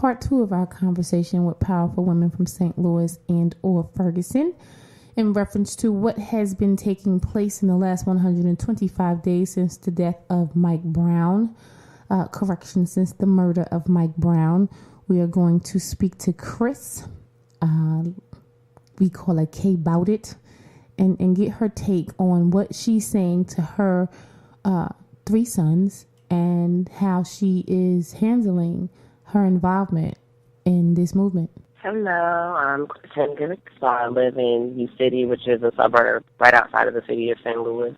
part 2 of our conversation with powerful women from St. Louis and or Ferguson in reference to what has been taking place in the last 125 days since the death of Mike Brown. Since the murder of Mike Brown. We are going to speak to Kris. We call her K Bout It. And get her take on what she's saying to her 3 sons and how she is handling her involvement in this movement. Hello, I'm Kris Hendrix. I live in U City, which is a suburb right outside of the city of St. Louis.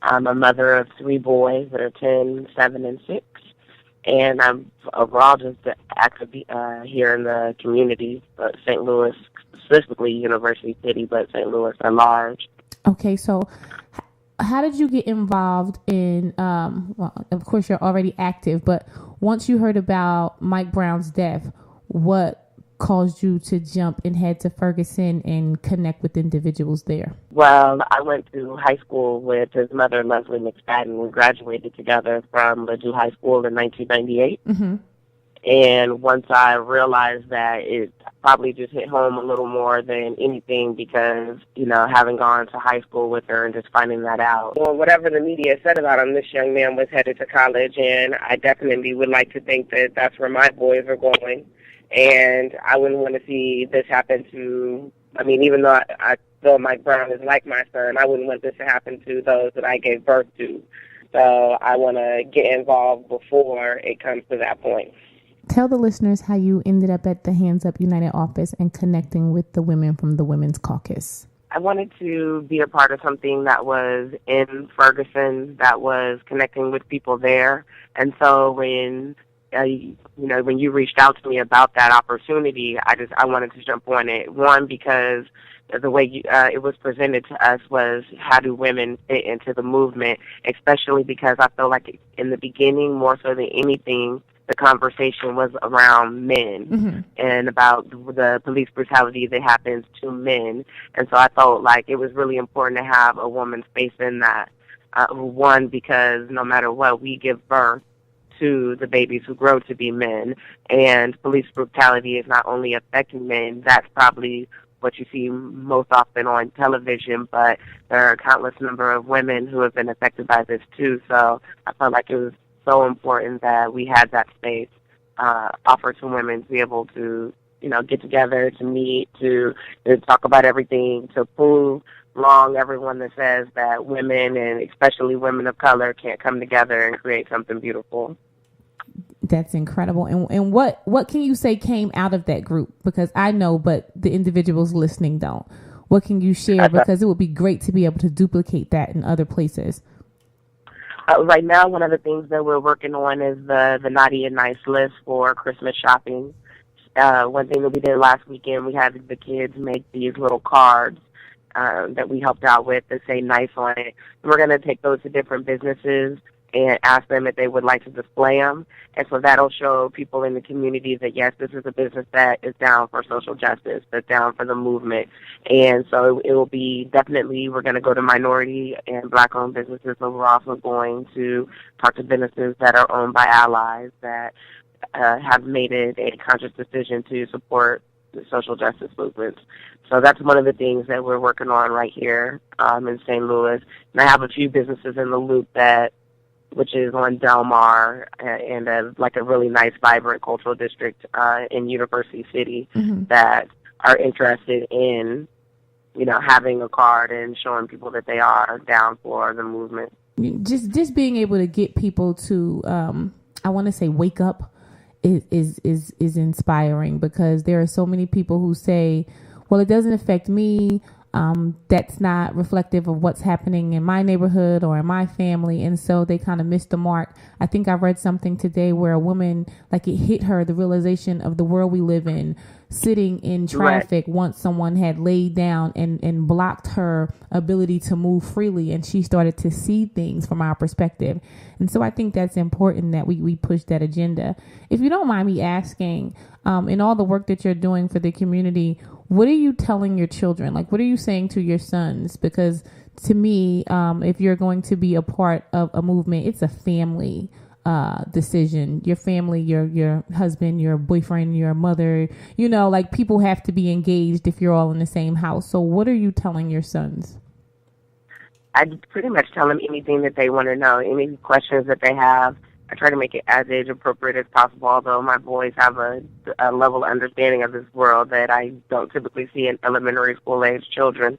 I'm a mother of 3 boys that are 10, 7, and 6. And I'm overall just active here in the community, St. Louis, specifically University City, but St. Louis at large. Okay, so how did you get involved in, well, of course you're already active, but once you heard about Mike Brown's death, what caused you to jump and head to Ferguson and connect with individuals there? Well, I went to high school with his mother, Leslie McSpadden. We graduated together from Ladue High School in 1998. Mm-hmm. And once I realized that, it probably just hit home a little more than anything because, you know, having gone to high school with her and just finding that out. Well, whatever the media said about him, this young man was headed to college, and I definitely would like to think that that's where my boys are going. And I wouldn't want to see this happen to, I mean, even though I feel Mike Brown is like my son, I wouldn't want this to happen to those that I gave birth to. So I want to get involved before it comes to that point. Tell the listeners how you ended up at the Hands Up United office and connecting with the women from the Women's Caucus. I wanted to be a part of something that was in Ferguson, that was connecting with people there. And so when when you reached out to me about that opportunity, I wanted to jump on it. One, because the way it was presented to us was how do women fit into the movement, especially because I feel like in the beginning, more so than anything, the conversation was around men mm-hmm. and about the police brutality that happens to men. And so I felt like it was really important to have a woman's face in that. One, because no matter what, we give birth to the babies who grow to be men, and police brutality is not only affecting men, that's probably what you see most often on television, but there are a countless number of women who have been affected by this too. So I felt like it was so important that we had that space offered to women to be able to, get together, to meet, to talk about everything, to prove wrong everyone that says that women, and especially women of color, can't come together and create something beautiful. That's incredible. And what can you say came out of that group? Because I know, but the individuals listening don't. What can you share? Because it would be great to be able to duplicate that in other places. Right now, one of the things that we're working on is the Naughty and Nice list for Christmas shopping. One thing that we did last weekend, we had the kids make these little cards that we helped out with that say nice on it. We're going to take those to different businesses and ask them if they would like to display them. And so that'll show people in the community that, yes, this is a business that is down for social justice, that's down for the movement. And so it will be definitely, we're going to go to minority and black-owned businesses, but we're also going to talk to businesses that are owned by allies that have made it a conscious decision to support the social justice movements. So that's one of the things that we're working on right here in St. Louis. And I have a few businesses in the loop which is on Del Mar and a really nice, vibrant cultural district in University City mm-hmm. that are interested in, having a card and showing people that they are down for the movement. Just being able to get people to, I want to say, wake up is inspiring, because there are so many people who say, well, it doesn't affect me. That's not reflective of what's happening in my neighborhood or in my family. And so they kind of missed the mark. I think I read something today where a woman, it hit her, the realization of the world we live in, sitting in traffic right. once someone had laid down and blocked her ability to move freely. And she started to see things from our perspective. And so I think that's important that we push that agenda. If you don't mind me asking, in all the work that you're doing for the community, what are you telling your children? What are you saying to your sons? Because to me, if you're going to be a part of a movement, it's a family decision. Your family, your husband, your boyfriend, your mother, you know, like people have to be engaged if you're all in the same house. So what are you telling your sons? I pretty much tell them anything that they want to know, any questions that they have. I try to make it as age appropriate as possible, although my boys have a level of understanding of this world that I don't typically see in elementary school age children.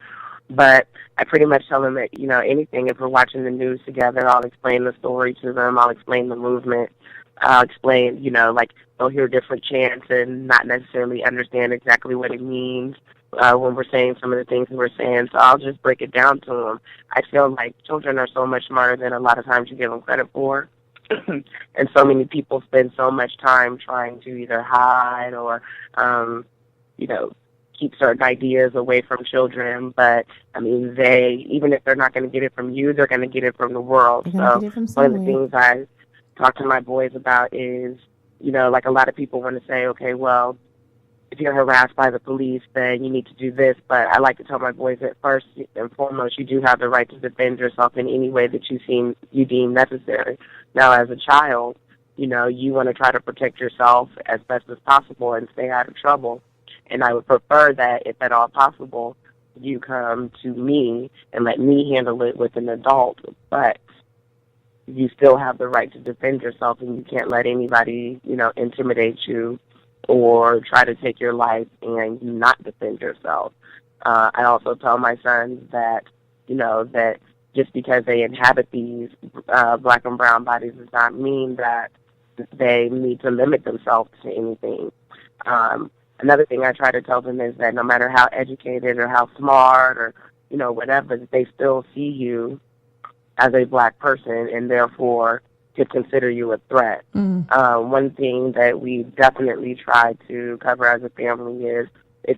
But I pretty much tell them that, you know, anything, if we're watching the news together, I'll explain the story to them. I'll explain the movement. I'll explain, you know, like they'll hear different chants and not necessarily understand exactly what it means when we're saying some of the things that we're saying. So I'll just break it down to them. I feel like children are so much smarter than a lot of times you give them credit for. And so many people spend so much time trying to either hide or, you know, keep certain ideas away from children. But, I mean, even if they're not going to get it from you, they're going to get it from the world. So one of the things I talk to my boys about is, you know, like a lot of people want to say, okay, well, if you're harassed by the police, then you need to do this. But I like to tell my boys that first and foremost, you do have the right to defend yourself in any way that you deem necessary. Now, as a child, you know, you want to try to protect yourself as best as possible and stay out of trouble. And I would prefer that, if at all possible, you come to me and let me handle it with an adult. But you still have the right to defend yourself, and you can't let anybody, you know, intimidate you or try to take your life and you not defend yourself. I also tell my sons that, you know, that just because they inhabit these black and brown bodies does not mean that they need to limit themselves to anything. Another thing I try to tell them is that no matter how educated or how smart or, you know, whatever, they still see you as a black person and therefore could consider you a threat. One thing that we definitely try to cover as a family is,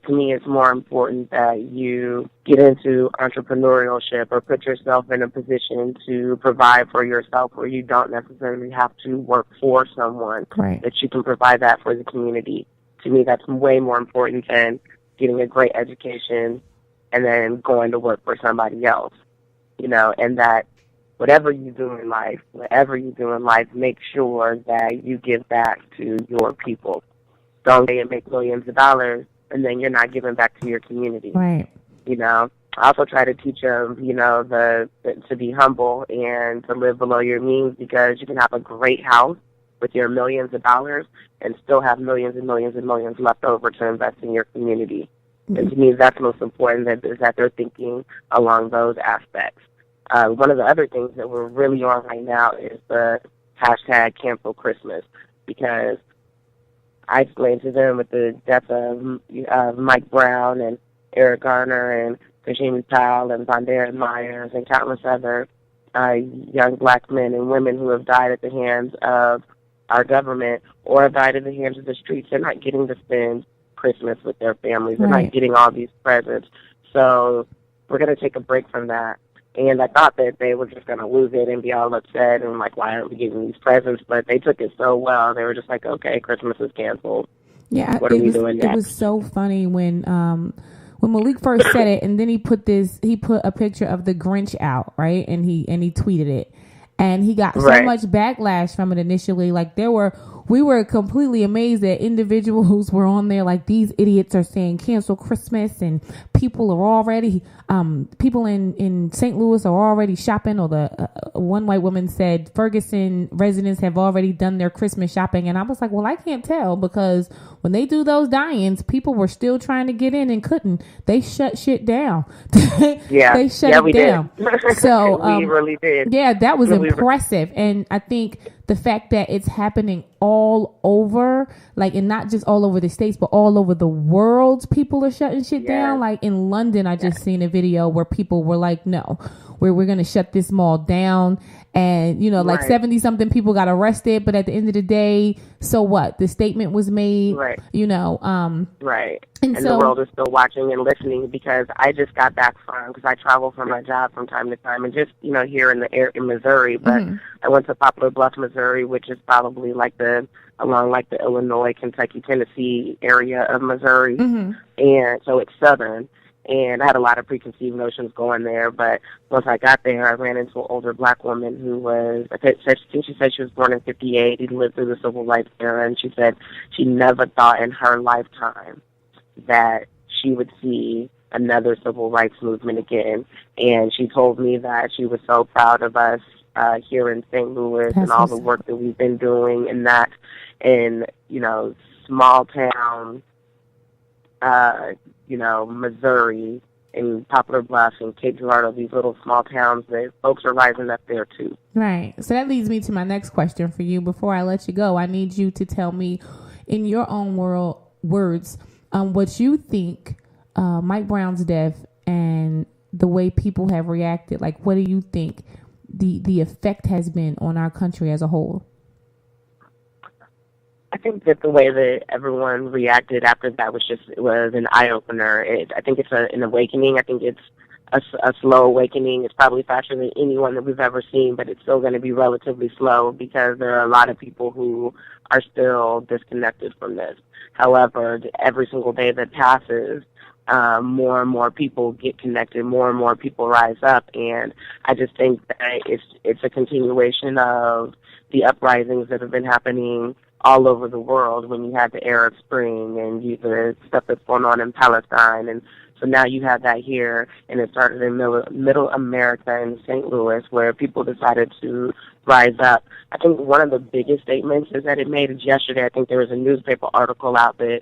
to me, it's more important that you get into entrepreneurship or put yourself in a position to provide for yourself where you don't necessarily have to work for someone, right, that you can provide that for the community. To me, that's way more important than getting a great education and then going to work for somebody else, you know, and that whatever you do in life, make sure that you give back to your people. Don't say and make millions of dollars and then you're not giving back to your community. Right. You know, I also try to teach them, you know, to be humble and to live below your means, because you can have a great house with your millions of dollars and still have millions and millions and millions left over to invest in your community. Mm-hmm. And to me, that's most important, is that they're thinking along those aspects. One of the other things that we're really on right now is the hashtag Cancel Christmas, because I explained to them with the death of Mike Brown and Eric Garner and Kashmir Powell and Vondaire Myers and countless other young black men and women who have died at the hands of our government or have died at the hands of the streets. They're not getting to spend Christmas with their families. They're not getting all these presents. So we're going to take a break from that. And I thought that they were just going to lose it and be all upset and like, why aren't we getting these presents? But they took it so well. They were just like, okay, Christmas is canceled. Yeah, what are we doing next? It was so funny when Malik first said it, and then he put a picture of the Grinch out, right? And he tweeted it. And he got so much backlash from it initially. Like we were completely amazed that individuals were on there like, these idiots are saying cancel Christmas, and people are already people in St. Louis are already shopping, or the one white woman said Ferguson residents have already done their Christmas shopping. And I was like, well, I can't tell, because when they do those die-ins, people were still trying to get in and couldn't. They shut shit down. They shut it down. So we really did. Yeah, that was impressive. And I think the fact that it's happening all over, like, and not just all over the States, but all over the world, people are shutting shit down. Like in London, I just seen a video where people were like, no, we're going to shut this mall down. And, you know, like 70-something people got arrested. But at the end of the day, so what? The statement was made, you know. And so, the world is still watching and listening, because I just got back because I travel for my job from time to time, and just, you know, here in Missouri. But I went to Poplar Bluff, Missouri, which is probably like along the Illinois, Kentucky, Tennessee area of Missouri. And so it's southern. And I had a lot of preconceived notions going there, but once I got there, I ran into an older black woman who was, I think she said she was born in 58, she lived through the civil rights era, and she said she never thought in her lifetime that she would see another civil rights movement again. And she told me that she was so proud of us here in St. Louis and all the work that we've been doing, and that in, small town, Missouri and Poplar Bluff and Cape Girardeau, these little small towns, that folks are rising up there too. Right. So that leads me to my next question for you. Before I let you go, I need you to tell me in your own words what you think Mike Brown's death and the way people have reacted. Like, what do you think the effect has been on our country as a whole? I think that the way that everyone reacted after that was an eye-opener. I think it's an awakening. I think it's a slow awakening. It's probably faster than anyone that we've ever seen, but it's still going to be relatively slow because there are a lot of people who are still disconnected from this. However, every single day that passes, more and more people get connected, more and more people rise up, and I just think that it's a continuation of the uprisings that have been happening all over the world. When you had the Arab Spring and the stuff that's going on in Palestine, and so now you have that here, and it started in middle America in St. Louis, where people decided to rise up. I think one of the biggest statements is that it made it yesterday. I think there was a newspaper article out that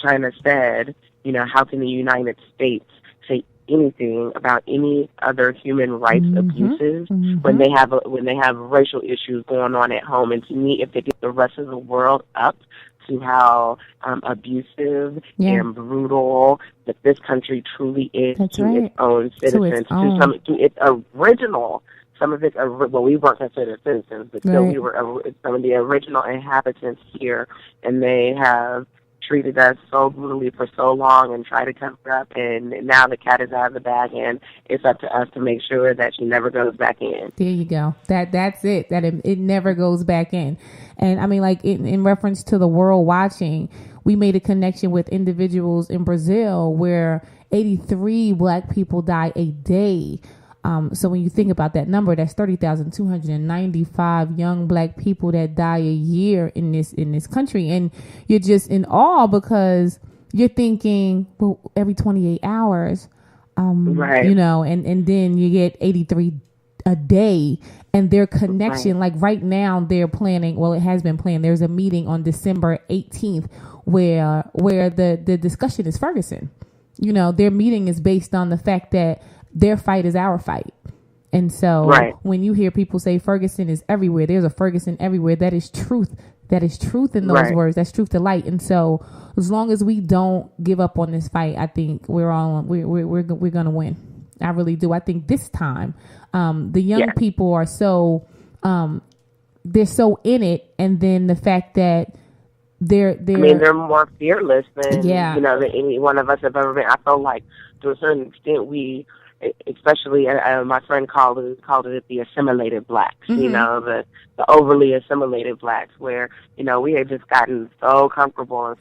China said, how can the United States say anything about any other human rights abuses when they have racial issues going on at home? And to me, if they get the rest of the world up to how abusive and brutal that this country truly is its own citizens, to its original. Some of it, we weren't considered citizens, but still we were some of the original inhabitants here, and they have treated us so brutally for so long and tried to cover up, and now the cat is out of the bag, and it's up to us to make sure that she never goes back in. There you go. That's it. That it never goes back in. And I mean, like in reference to the world watching, we made a connection with individuals in Brazil where 83 black people die a day. So when you think about that number, that's 30,295 young black people that die a year in this country. And you're just in awe because you're thinking, well, every 28 hours, and then you get 83 a day, and their connection, like right now they're planning, well, it has been planned. There's a meeting on December 18th where the discussion is Ferguson. Their meeting is based on the fact that their fight is our fight. And so when you hear people say Ferguson is everywhere, there's a Ferguson everywhere, that is truth. That is truth in those words. That's truth to light. And so as long as we don't give up on this fight, I think we're going to win. I really do. I think this time, the young people are so, they're so in it. And then the fact that they're more fearless than, than any one of us have ever been. I feel like to a certain extent especially my friend called it the assimilated blacks, the overly assimilated blacks, where, we had just gotten so comfortable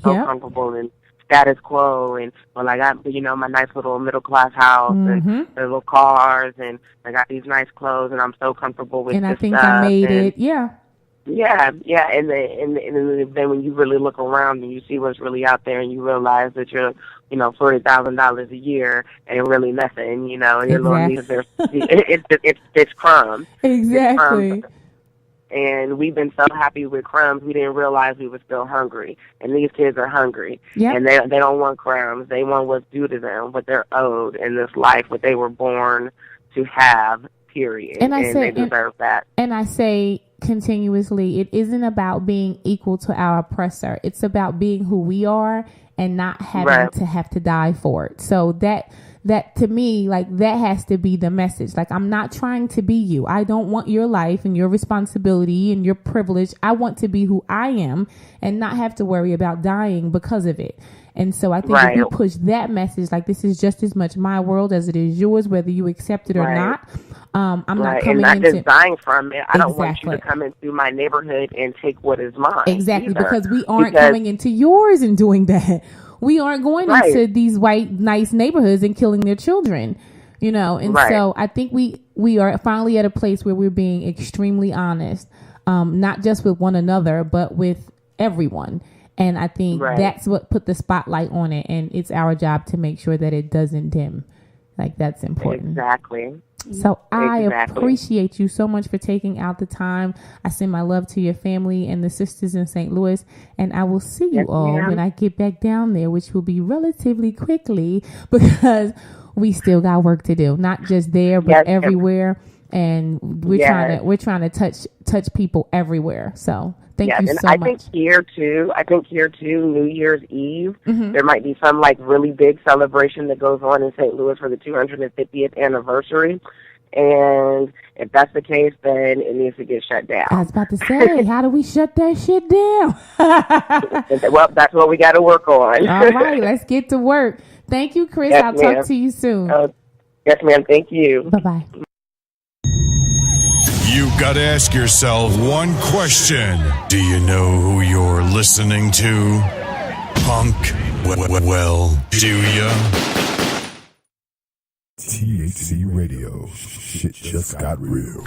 in status quo, and I got, my nice little middle class house and the little cars, and I got these nice clothes, and I'm so comfortable with and this I think stuff, I made and, it, and then when you really look around and you see what's really out there, and you realize that you're, $40,000 a year ain't really nothing, and your little needs are, it's crumbs. Exactly. It's crumbs. And we've been so happy with crumbs, we didn't realize we were still hungry. And these kids are hungry, and they don't want crumbs. They want what's due to them, what they're owed in this life, what they were born to have. Period. And they deserve that. And I say continuously, it isn't about being equal to our oppressor. It's about being who we are and not having to have to die for it. So that to me, like, that has to be the message. Like, I'm not trying to be you. I don't want your life and your responsibility and your privilege. I want to be who I am and not have to worry about dying because of it. And so I think if you push that message, like, this is just as much my world as it is yours, whether you accept it or not. I'm not coming into just dying from it. I don't want you to come into my neighborhood and take what is mine. Exactly, because we aren't coming into yours and doing that. we aren't going into these white nice neighborhoods and killing their children, you know. And so I think we are finally at a place where we're being extremely honest, not just with one another, but with everyone. And I think that's what put the spotlight on it. And it's our job to make sure that it doesn't dim. Like, that's important. Exactly. So I appreciate you so much for taking out the time. I send my love to your family and the sisters in St. Louis. And I will see you all when I get back down there, which will be relatively quickly, because we still got work to do. Not just there, but everywhere. And we're trying to touch people everywhere. So thank you so much. I think here too, New Year's Eve, there might be some like really big celebration that goes on in St. Louis for the 250th anniversary. And if that's the case, then it needs to get shut down. I was about to say, how do we shut that shit down? Well, that's what we got to work on. All right, let's get to work. Thank you, Kris. I'll talk to you soon. Yes, ma'am. Thank you. Bye-bye. You've got to ask yourself one question. Do you know who you're listening to? Punk? Well, do ya? THC Radio. Shit just got real.